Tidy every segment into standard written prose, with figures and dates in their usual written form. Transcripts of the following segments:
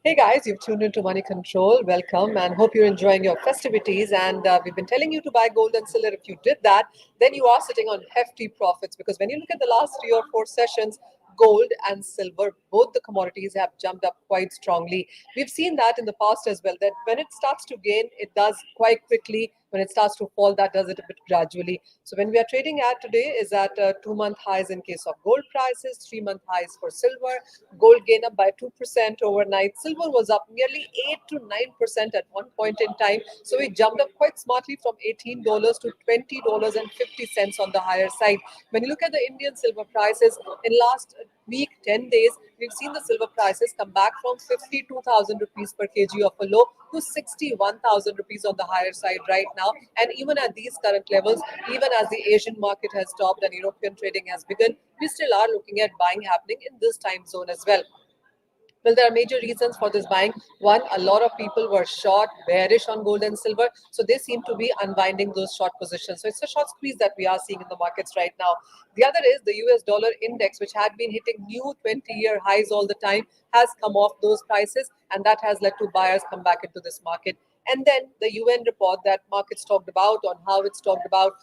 Hey guys, you've tuned into Money Control. Welcome and hope you're enjoying your festivities. And we've been telling you to buy gold and silver. If you did that, then you are sitting on hefty profits because when you look at the last 3 or 4 sessions, gold and silver, both the commodities have jumped up quite strongly. We've seen that in the past as well, that when it starts to gain, it does quite quickly. When it starts to fall, that does it a bit gradually. So when we are trading at today is at 2 month highs in case of gold prices, 3 month highs for silver. Gold gained up by 2% overnight. Silver was up nearly 8 to 9% at one point in time. So we jumped up quite smartly from $18 to $20.50 on the higher side. When you look at the Indian silver prices in last week, 10 days, we've seen the silver prices come back from 52,000 rupees per kg of a low to 61,000 rupees on the higher side right now. And even at these current levels, even as the Asian market has stopped and European trading has begun, we still are looking at buying happening in this time zone as well. Well, there are major reasons for this buying. One, a lot of people were short, bearish on gold and silver, so they seem to be unwinding those short positions. So it's a short squeeze that we are seeing in the markets right now. The other is the US dollar index, which had been hitting new 20-year highs all the time, has come off those prices, and that has led to buyers come back into this market. And then the UN report that markets talked about on how it's talked about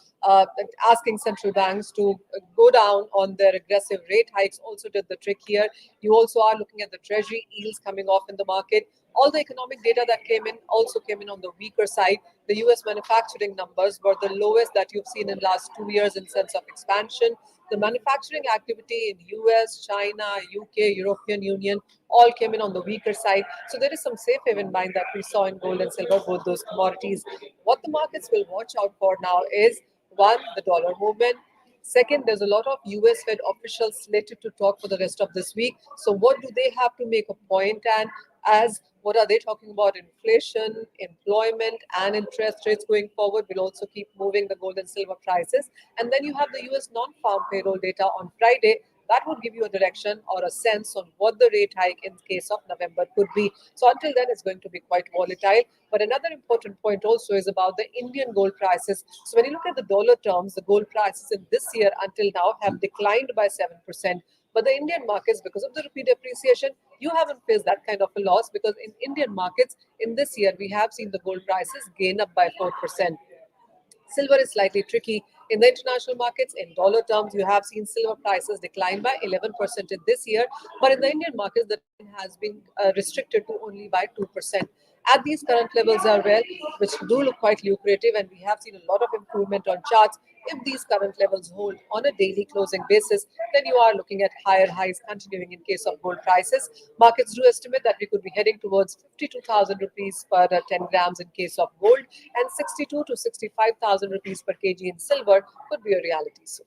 asking central banks to go down on their aggressive rate hikes also did the trick here. You also are looking at the Treasury yields coming off in the market. All the economic data that came in also came in on the weaker side. The US manufacturing numbers were the lowest that you've seen in last 2 years in sense of expansion. The manufacturing activity in US, China, UK, European Union all came in on the weaker side. So there is some safe haven buying that we saw in gold and silver, both those commodities. What the markets will watch out for now is one, the dollar movement. Second, there's a lot of US Fed officials slated to talk for the rest of this week. So, what do they have to make a point? And as what are they talking about? Inflation, employment, and interest rates going forward will also keep moving the gold and silver prices. And then you have the US non farm payroll data on Friday. That would give you a direction or a sense on what the rate hike in case of November could be. So until then, it's going to be quite volatile. But another important point also is about the Indian gold prices. So when you look at the dollar terms, the gold prices in this year until now have declined by 7%. But the Indian markets, because of the rupee depreciation, you haven't faced that kind of a loss because in Indian markets in this year, we have seen the gold prices gain up by 4%. Silver is slightly tricky. In the international markets, in dollar terms, you have seen silver prices decline by 11% in this year. But in the Indian markets, the decline has been restricted to only by 2%. At these current levels are well, which do look quite lucrative, and we have seen a lot of improvement on charts. If these current levels hold on a daily closing basis, then you are looking at higher highs continuing in case of gold prices. Markets do estimate that we could be heading towards 52,000 rupees per 10 grams in case of gold, and 62 to 65,000 rupees per kg in silver could be a reality soon.